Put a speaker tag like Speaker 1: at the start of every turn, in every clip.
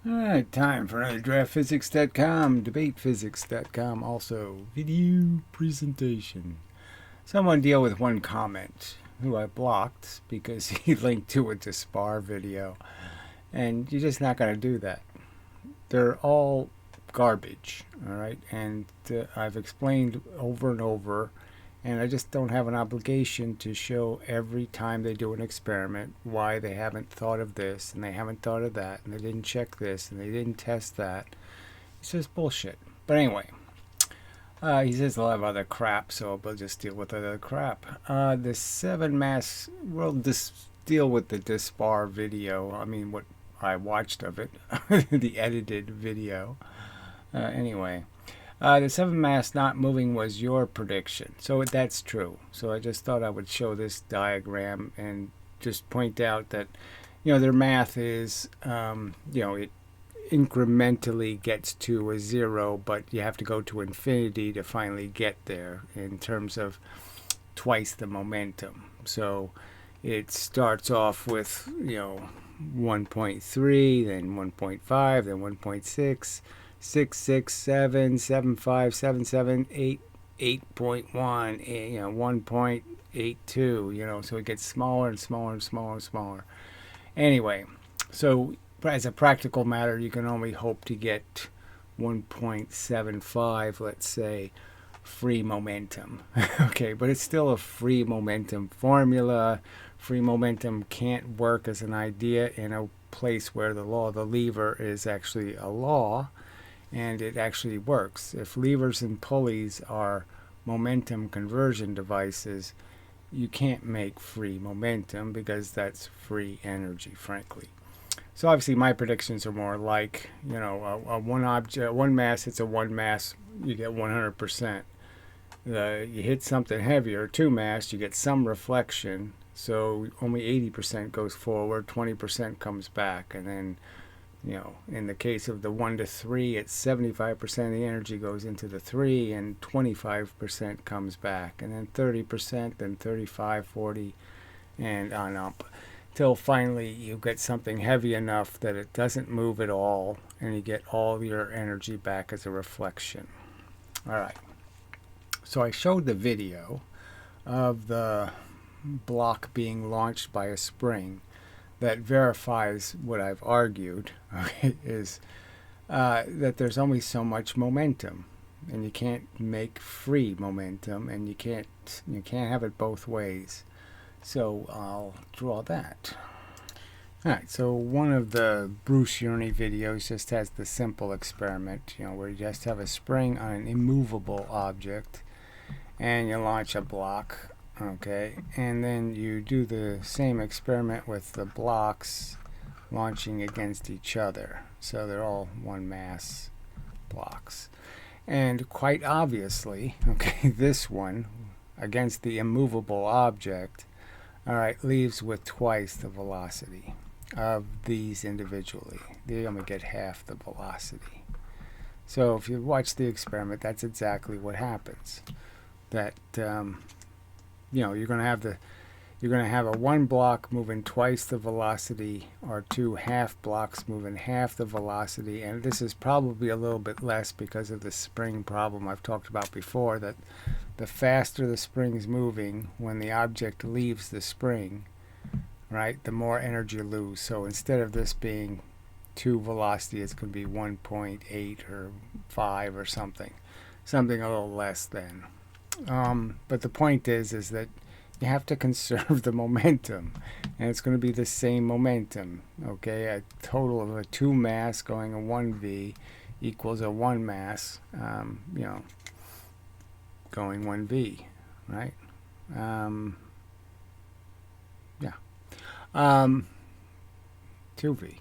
Speaker 1: Alright, time for another draftphysics.com, debatephysics.com, also video presentation. Someone deal with one comment who I blocked because he linked to a Dispar video, and you're just not going to do that. They're all garbage, alright, and I've explained over and over, and I just don't have an obligation to show every time they do an experiment why they haven't thought of this and they haven't thought of that and they didn't check this and they didn't test that. It's just bullshit. But anyway, he says a lot of other crap, so we'll just deal with other crap. The 7 mass, we'll deal with the Dispar video. I mean, what I watched of it, the edited video. Anyway. The 7 mass not moving was your prediction, so that's true. So I just thought I would show this diagram and just point out that, their math is, it incrementally gets to a 0, but you have to go to infinity to finally get there in terms of twice the momentum. So it starts off with, 1.3, then 1.5, then 1.6. 6, 6, 7, 7, 5, 7, 7, 8, 8.1, 1.82, so it gets smaller and smaller and smaller and smaller. Anyway, so as a practical matter, you can only hope to get 1.75, let's say, free momentum. Okay, but it's still a free momentum formula. Free momentum can't work as an idea in a place where the law of the lever is actually a law. And it actually works. If levers and pulleys are momentum conversion devices, you can't make free momentum because that's free energy, frankly. So obviously my predictions are more like, a one object, one mass, it's a one mass, you get 100%. You hit something heavier, 2 mass, you get some reflection, so only 80% goes forward, 20% comes back, and then in the case of the 1 to 3, it's 75% of the energy goes into the 3 and 25% comes back. And then 30%, then 35, 40, and on up. Till finally you get something heavy enough that it doesn't move at all and you get all your energy back as a reflection. Alright. So I showed the video of the block being launched by a spring that verifies what I've argued, okay, is that there's only so much momentum, and you can't make free momentum, and you can't have it both ways. So I'll draw that. All right. So one of the Bruce Yerney videos just has the simple experiment, where you just have a spring on an immovable object, and you launch a block. Okay, and then you do the same experiment with the blocks launching against each other. So they're all 1 mass blocks. And quite obviously, okay, this one against the immovable object, leaves with twice the velocity of these individually. They only get half the velocity. So if you watch the experiment, that's exactly what happens. That you're going to have a 1 block moving twice the velocity, or 2 half blocks moving half the velocity, and this is probably a little bit less because of the spring problem I've talked about before, that the faster the spring's moving when the object leaves the spring, right, the more energy you lose. So instead of this being 2 velocity, it's going to be 1.8 or 5 or something a little less than. But the point is that you have to conserve the momentum, and it's going to be the same momentum. Okay, a total of a 2 mass going a 1v equals a 1 mass, going 1v, right? 2v.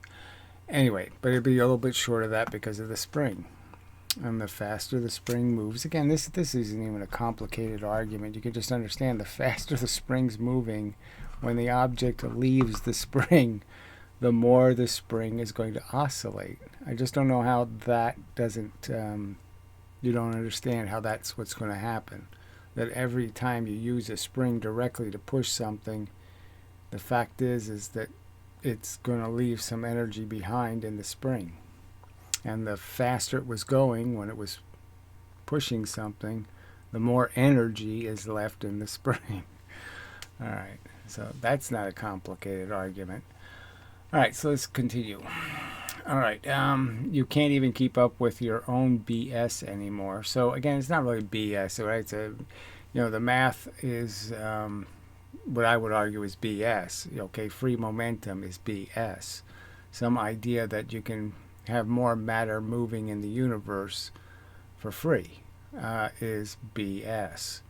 Speaker 1: Anyway, but it'd be a little bit short of that because of the spring. And the faster the spring moves, again, this isn't even a complicated argument. You can just understand the faster the spring's moving when the object leaves the spring, the more the spring is going to oscillate. I just don't know how that doesn't, you don't understand how that's what's going to happen. That every time you use a spring directly to push something, the fact is that it's going to leave some energy behind in the spring. And the faster it was going when it was pushing something, the more energy is left in the spring. All right, so that's not a complicated argument. All right, so let's continue. All right, you can't even keep up with your own BS anymore. So again, it's not really BS, right? It's a, the math is what I would argue is BS. Okay, free momentum is BS. Some idea that you can have more matter moving in the universe for free is BS.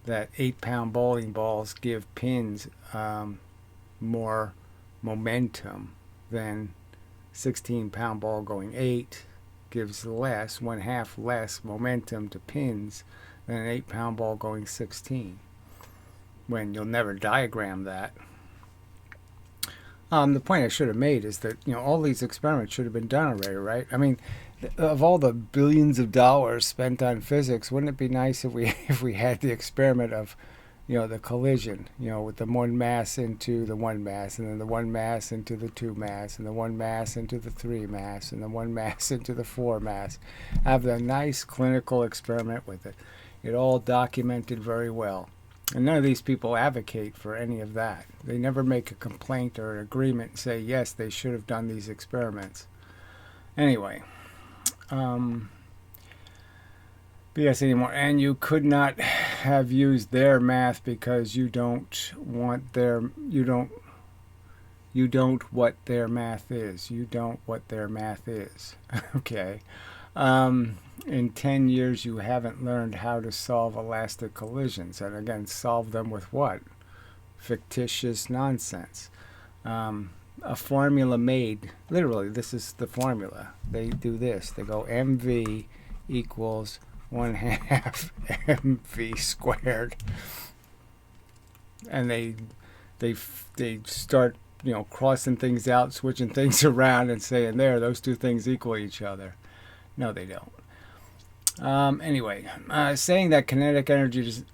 Speaker 1: That 8-pound bowling balls give pins more momentum than 16-pound ball going 8 gives less, 1/2 less momentum to pins than an 8-pound ball going 16. When you'll never diagram that. The point I should have made is that all these experiments should have been done already, right? I mean, of all the billions of dollars spent on physics, wouldn't it be nice if we had the experiment of the collision, with the one mass into the one mass, and then the one mass into the two mass, and the one mass into the three mass, and the one mass into the four mass. Have the nice clinical experiment with it. It all documented very well. And none of these people advocate for any of that. They never make a complaint or an agreement and say, yes, they should have done these experiments. Anyway, BS anymore. And you could not have used their math because you don't what their math is. You don't what their math is. Okay. In 10 years, you haven't learned how to solve elastic collisions. And again, solve them with what? Fictitious nonsense. A formula made, literally, this is the formula. They do this. They go mv equals 1/2 mv squared. And they start, crossing things out, switching things around and saying, those two things equal each other. No, they don't. Anyway, saying that kinetic energy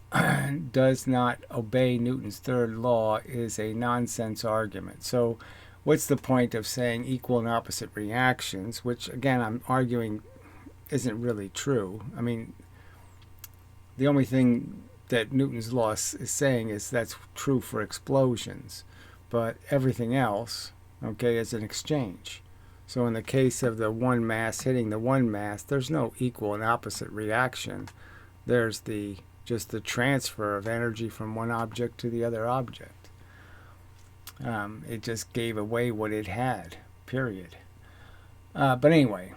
Speaker 1: does not obey Newton's third law is a nonsense argument. So what's the point of saying equal and opposite reactions, which, again, I'm arguing isn't really true? I mean, the only thing that Newton's law is saying is that's true for explosions, but everything else, okay, is an exchange. So in the case of the one mass hitting the one mass, there's no equal and opposite reaction. There's just the transfer of energy from one object to the other object. It just gave away what it had, period. But anyway,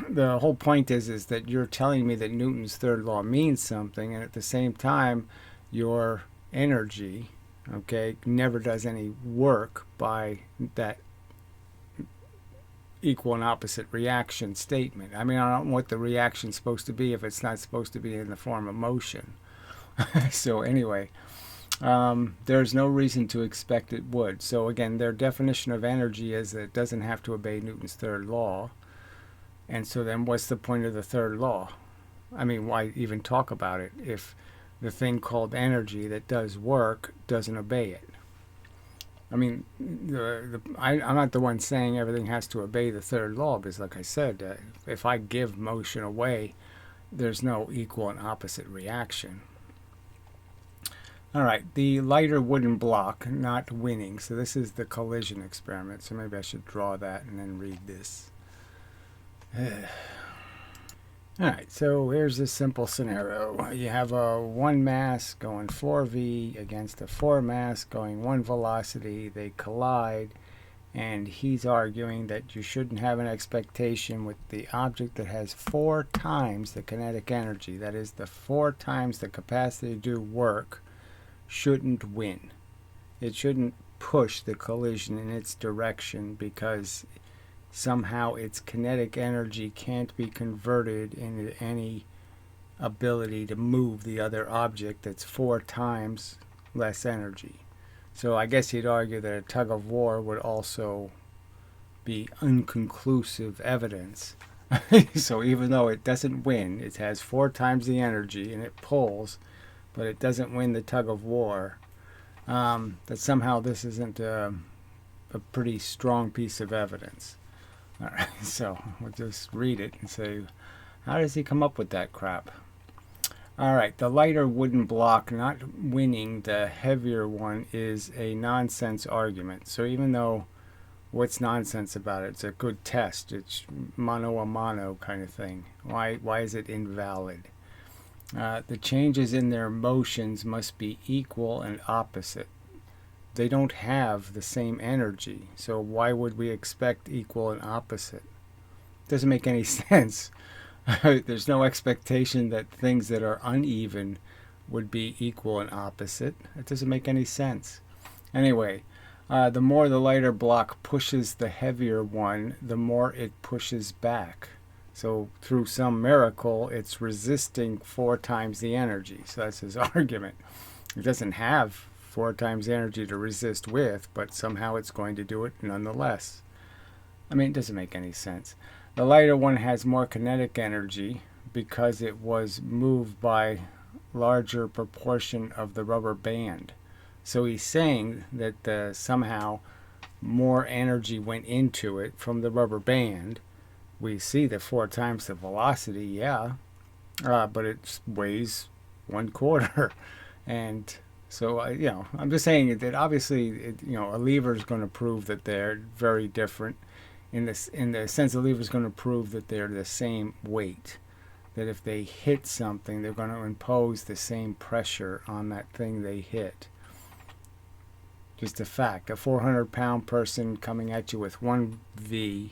Speaker 1: the whole point is that you're telling me that Newton's third law means something, and at the same time, your energy, okay, never does any work by that equal and opposite reaction statement. I mean, I don't know what the reaction's supposed to be if it's not supposed to be in the form of motion. So anyway, there's no reason to expect it would. So again, their definition of energy is that it doesn't have to obey Newton's third law. And so then what's the point of the third law? I mean, why even talk about it if the thing called energy that does work doesn't obey it? I mean, I'm not the one saying everything has to obey the third law, because like I said, if I give motion away, there's no equal and opposite reaction. All right, the lighter wooden block not winning. So this is the collision experiment. So maybe I should draw that and then read this. Alright, so here's a simple scenario. You have a one mass going 4v against a 4 mass going 1 velocity. They collide, and he's arguing that you shouldn't have an expectation with the object that has 4 times the kinetic energy, that is, the 4 times the capacity to do work, shouldn't win. It shouldn't push the collision in its direction because somehow its kinetic energy can't be converted into any ability to move the other object that's 4 times less energy. So I guess he'd argue that a tug of war would also be inconclusive evidence. So even though it doesn't win, it has 4 times the energy and it pulls, but it doesn't win the tug of war, that somehow this isn't a pretty strong piece of evidence. All right, so we'll just read it and say, how does he come up with that crap? All right, the lighter wooden block not winning the heavier one is a nonsense argument. So even though what's nonsense about it? It's a good test. It's mano a mano kind of thing. Why is it invalid? The changes in their motions must be equal and opposite. They don't have the same energy, so why would we expect equal and opposite? Doesn't make any sense. There's no expectation that things that are uneven would be equal and opposite. It doesn't make any sense. Anyway, the more the lighter block pushes the heavier one, the more it pushes back. So through some miracle, it's resisting 4 times the energy. So that's his argument. It doesn't have 4 times the energy to resist with, but somehow it's going to do it nonetheless. I mean, it doesn't make any sense. The lighter one has more kinetic energy because it was moved by larger proportion of the rubber band. So he's saying that somehow more energy went into it from the rubber band. We see the 4 times the velocity, yeah, but it weighs 1/4. And so, I'm just saying that obviously, a lever is going to prove that they're very different. In the sense, a lever is going to prove that they're the same weight. That if they hit something, they're going to impose the same pressure on that thing they hit. Just a fact. A 400-pound person coming at you with 1V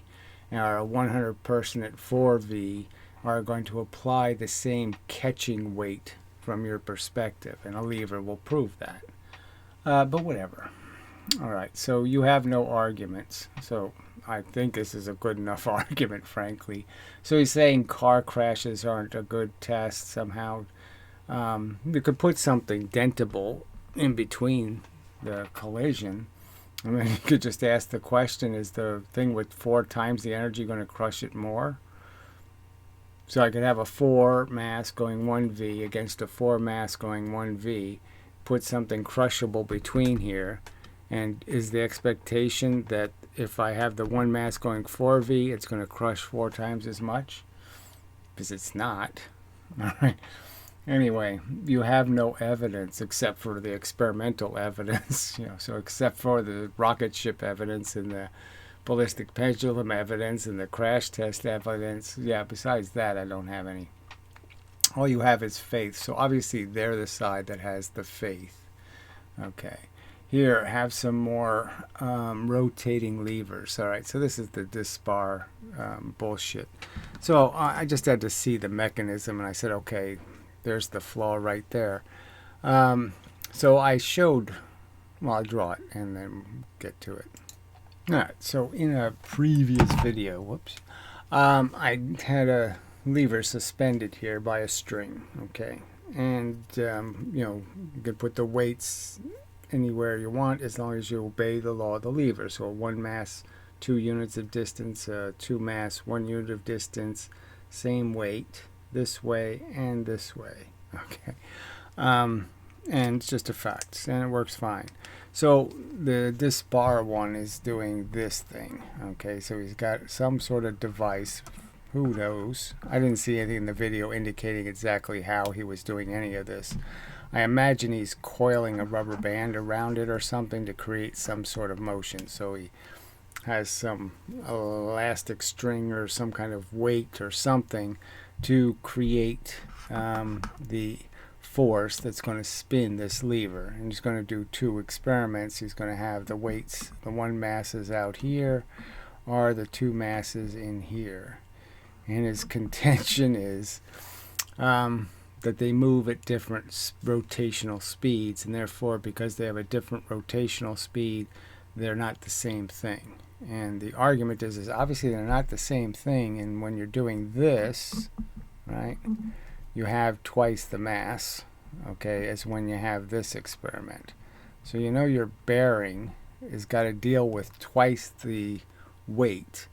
Speaker 1: or a 100 person at 4V are going to apply the same catching weight from your perspective, and a lever will prove that. But whatever. All right, so you have no arguments. So I think this is a good enough argument, frankly. So he's saying car crashes aren't a good test somehow. You could put something dentable in between the collision. I mean, you could just ask the question, is the thing with 4 times the energy going to crush it more? So I could have a 4 mass going 1V against a 4 mass going 1V, put something crushable between here, and is the expectation that if I have the 1 mass going 4V, it's going to crush 4 times as much? Because it's not. All right. Anyway, you have no evidence except for the experimental evidence, so except for the rocket ship evidence and the ballistic pendulum evidence and the crash test evidence. Yeah, besides that, I don't have any. All you have is faith. So obviously they're the side that has the faith. Okay. Here, have some more rotating levers. All right, so this is the dispar bullshit. So I just had to see the mechanism, and I said, okay, there's the flaw right there. So I showed, I'll draw it and then get to it. All right, so in a previous video, I had a lever suspended here by a string, okay? And, you can put the weights anywhere you want as long as you obey the law of the lever. So 1 mass, 2 units of distance, 2 mass, 1 unit of distance, same weight, this way and this way, okay? And it's just a fact, and it works fine. So this bar one is doing this thing, okay? So he's got some sort of device. Who knows? I didn't see anything in the video indicating exactly how he was doing any of this. I imagine he's coiling a rubber band around it or something to create some sort of motion. So he has some elastic string or some kind of weight or something to create the force that's going to spin this lever. And he's going to do 2 experiments. He's going to have the weights, the 1 mass is out here, or the 2 masses in here. And his contention is that they move at different rotational speeds, and therefore, because they have a different rotational speed, they're not the same thing. And the argument is obviously they're not the same thing, and when you're doing this, right, you have twice the mass, okay, as when you have this experiment. So your bearing has got to deal with twice the weight,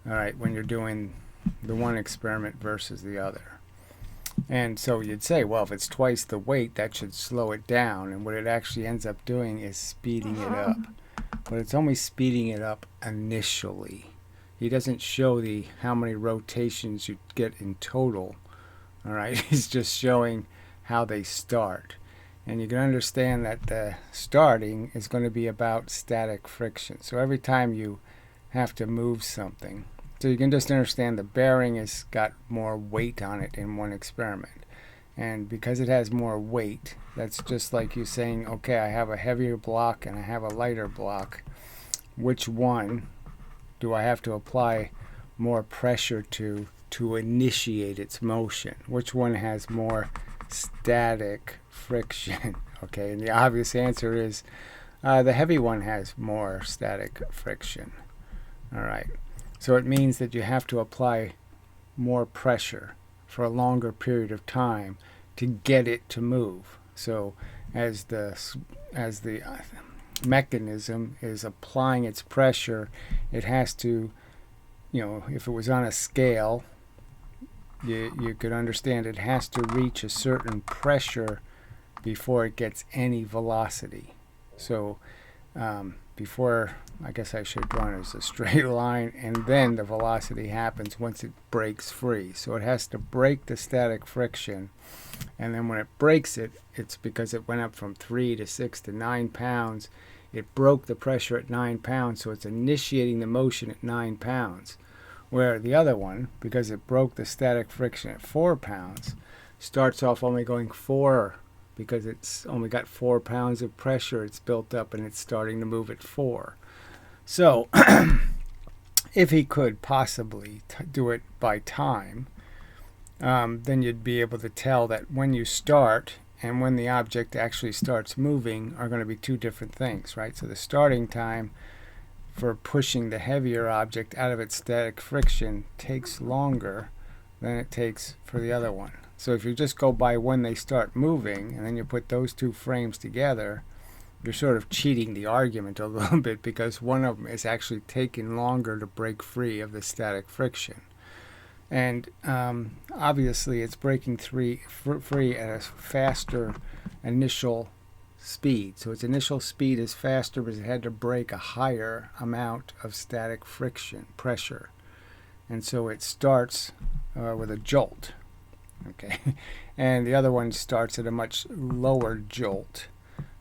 Speaker 1: all right, when you're doing the one experiment versus the other. And so you'd say, well, if it's twice the weight, that should slow it down. And what it actually ends up doing is speeding it up. But it's only speeding it up initially. He doesn't show the how many rotations you get in total. All right, he's just showing how they start. And you can understand that the starting is going to be about static friction. So every time you have to move something, so you can just understand the bearing has got more weight on it in one experiment. And because it has more weight, that's just like you saying, okay, I have a heavier block and I have a lighter block. Which one do I have to apply more pressure to initiate its motion? Which one has more static friction? Okay, and the obvious answer is the heavy one has more static friction. All right, so it means that you have to apply more pressure for a longer period of time to get it to move. So as the mechanism is applying its pressure, it has to, if it was on a scale, you could understand it has to reach a certain pressure before it gets any velocity. So before, I guess I should draw it as a straight line, and then the velocity happens once it breaks free. So it has to break the static friction, and then when it breaks it, it's because it went up from 3 to 6 to 9 pounds. It broke the pressure at 9 pounds, so it's initiating the motion at 9 pounds. Where the other one, because it broke the static friction at 4 pounds, starts off only going 4, because it's only got 4 pounds of pressure it's built up, and it's starting to move at 4. So if he could possibly do it by time, then you'd be able to tell that when you start and when the object actually starts moving are going to be two different things, right? So the starting time for pushing the heavier object out of its static friction takes longer than it takes for the other one. So if you just go by when they start moving and then you put those two frames together, you're sort of cheating the argument a little bit, because one of them is actually taking longer to break free of the static friction. And obviously it's breaking free at a faster initial speed. So its initial speed is faster because it had to break a higher amount of static friction, pressure. And so it starts with a jolt. Okay, and the other one starts at a much lower jolt.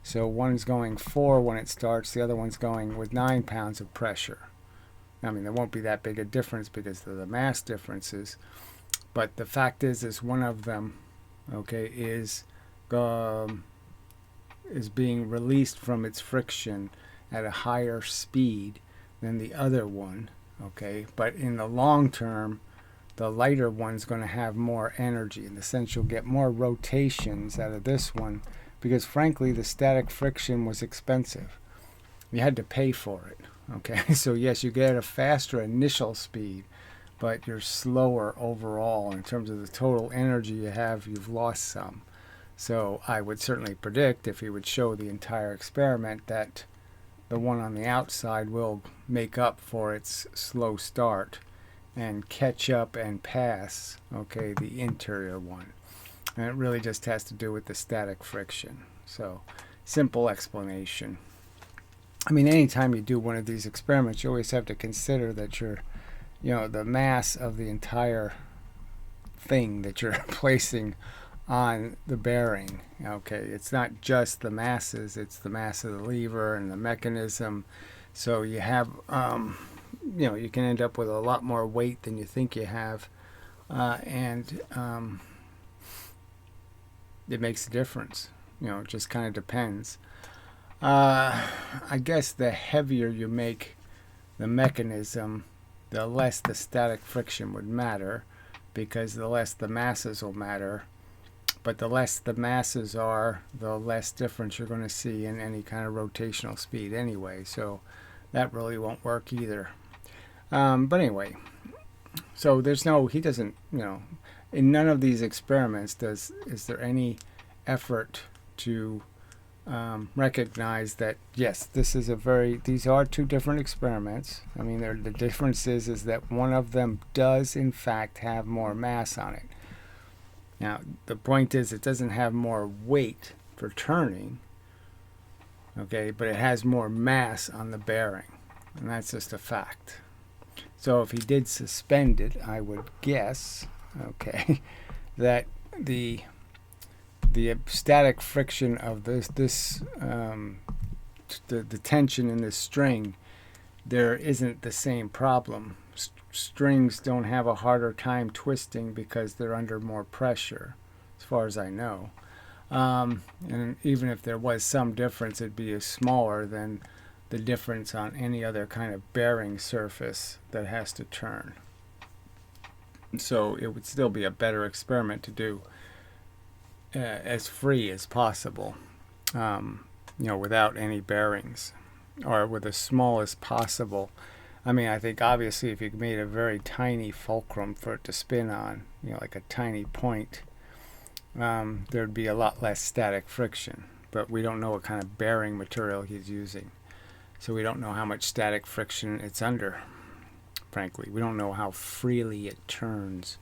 Speaker 1: So one's going 4 when it starts, the other one's going with 9 pounds of pressure. I mean, there won't be that big a difference because of the mass differences, but the fact is one of them, okay, is being released from its friction at a higher speed than the other one, okay. But in the long term, the lighter one's going to have more energy. In the sense, you'll get more rotations out of this one, because frankly, the static friction was expensive. You had to pay for it. Okay, so yes, you get a faster initial speed, but you're slower overall in terms of the total energy you have. You've lost some. So I would certainly predict, if he would show the entire experiment, that the one on the outside will make up for its slow start and catch up and pass, okay, the interior one. And it really just has to do with the static friction. So simple explanation. I mean, anytime you do one of these experiments, you always have to consider that the mass of the entire thing that you're placing on the bearing. Okay, it's not just the masses, it's the mass of the lever and the mechanism. So you have, you can end up with a lot more weight than you think you have, and it makes a difference. It just kind of depends. I guess the heavier you make the mechanism, the less the static friction would matter, because the less the masses will matter. But the less the masses are, the less difference you're going to see in any kind of rotational speed anyway. So that really won't work either. But anyway, so he doesn't, in none of these experiments is there any effort to recognize that, yes, these are two different experiments. I mean, the difference is that one of them does in fact have more mass on it. Now, the point is, it doesn't have more weight for turning, okay, but it has more mass on the bearing, and that's just a fact. So if he did suspend it, I would guess, okay, that the static friction of the tension in this string, there isn't the same problem. Strings don't have a harder time twisting because they're under more pressure, as far as I know. And even if there was some difference, it'd be smaller than the difference on any other kind of bearing surface that has to turn. So it would still be a better experiment to do as free as possible, without any bearings, or with as small as possible. I mean, I think obviously if you made a very tiny fulcrum for it to spin on, like a tiny point, there'd be a lot less static friction. But we don't know what kind of bearing material he's using. So we don't know how much static friction it's under, frankly. We don't know how freely it turns.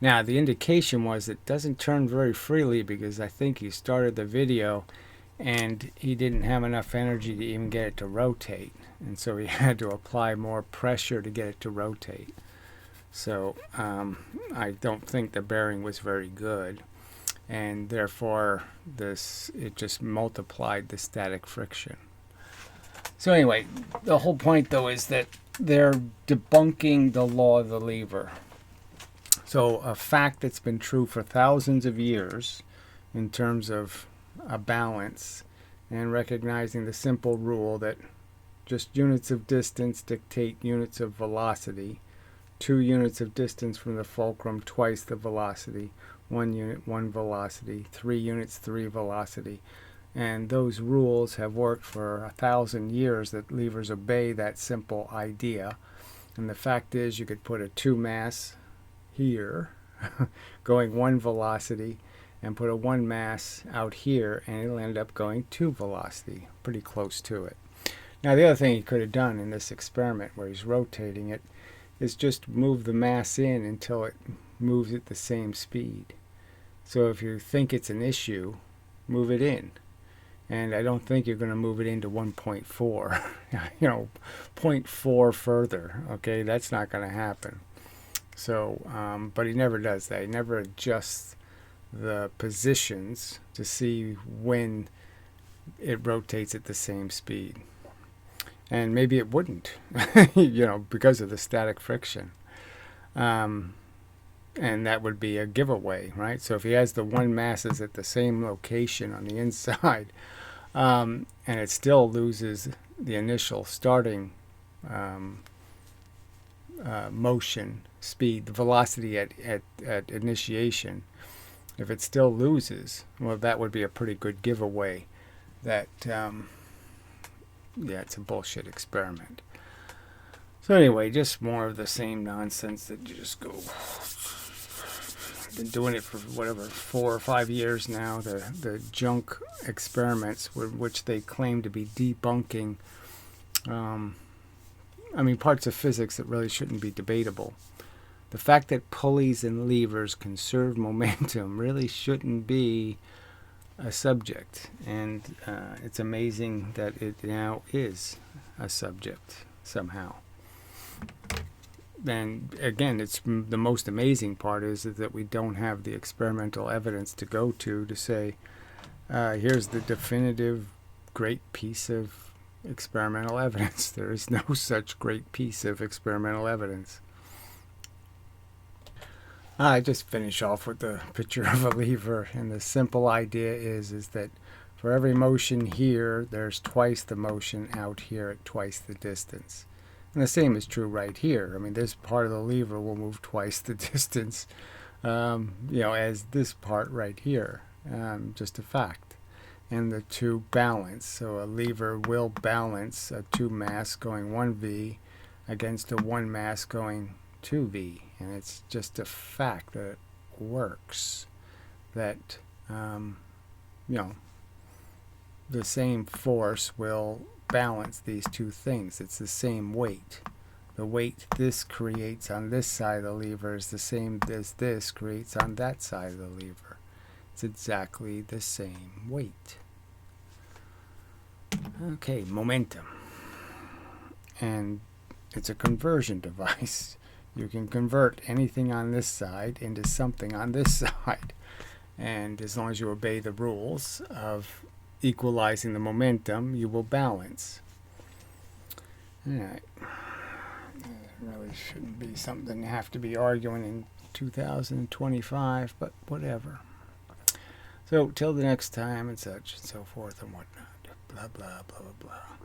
Speaker 1: Now, the indication was it doesn't turn very freely because I think he started the video and he didn't have enough energy to even get it to rotate. And so he had to apply more pressure to get it to rotate. So I don't think the bearing was very good. And therefore, it just multiplied the static friction. So anyway, the whole point, though, is that they're debunking the law of the lever. So a fact that's been true for thousands of years in terms of a balance, and recognizing the simple rule that just units of distance dictate units of velocity. 2 units of distance from the fulcrum, twice the velocity. 1 unit, 1 velocity. 3 units, 3 velocity. And those rules have worked for 1,000 years, that levers obey that simple idea. And the fact is, you could put a 2 mass here going 1 velocity and put a 1 mass out here, and it'll end up going 2 velocity, pretty close to it. Now, the other thing he could have done in this experiment where he's rotating it is just move the mass in until it moves at the same speed. So if you think it's an issue, move it in. And I don't think you're going to move it into 1.4, 0.4 further. Okay, that's not going to happen. So, but he never does that. He never adjusts the positions to see when it rotates at the same speed. And maybe it wouldn't, because of the static friction. And that would be a giveaway, right? So if he has the 1 masses at the same location on the inside, and it still loses the initial starting motion speed, the velocity at initiation, if it still loses, well, that would be a pretty good giveaway that, it's a bullshit experiment. So anyway, just more of the same nonsense that you just go. Been doing it for 4 or 5 years now. The junk experiments which they claim to be debunking. Parts of physics that really shouldn't be debatable. The fact that pulleys and levers conserve momentum really shouldn't be a subject, and it's amazing that it now is a subject somehow. And again, it's the most amazing part is that we don't have the experimental evidence to go to say, here's the definitive great piece of experimental evidence. There is no such great piece of experimental evidence. I just finish off with the picture of a lever, and the simple idea is that for every motion here, there's twice the motion out here at twice the distance. And the same is true right here. This part of the lever will move twice the distance, as this part right here. Just a fact. And the two balance. So a lever will balance a 2 mass going 1V against a 1 mass going 2V. And it's just a fact that it works. That, the same force will balance these two things. It's the same weight. The weight this creates on this side of the lever is the same as this creates on that side of the lever. It's exactly the same weight. Okay, momentum. And It's a conversion device. You can convert anything on this side into something on this side. And as long as you obey the rules of equalizing the momentum, you will balance. Alright. It really shouldn't be something you have to be arguing in 2025, but whatever. So, till the next time and such and so forth and whatnot. Blah, blah, blah, blah, blah.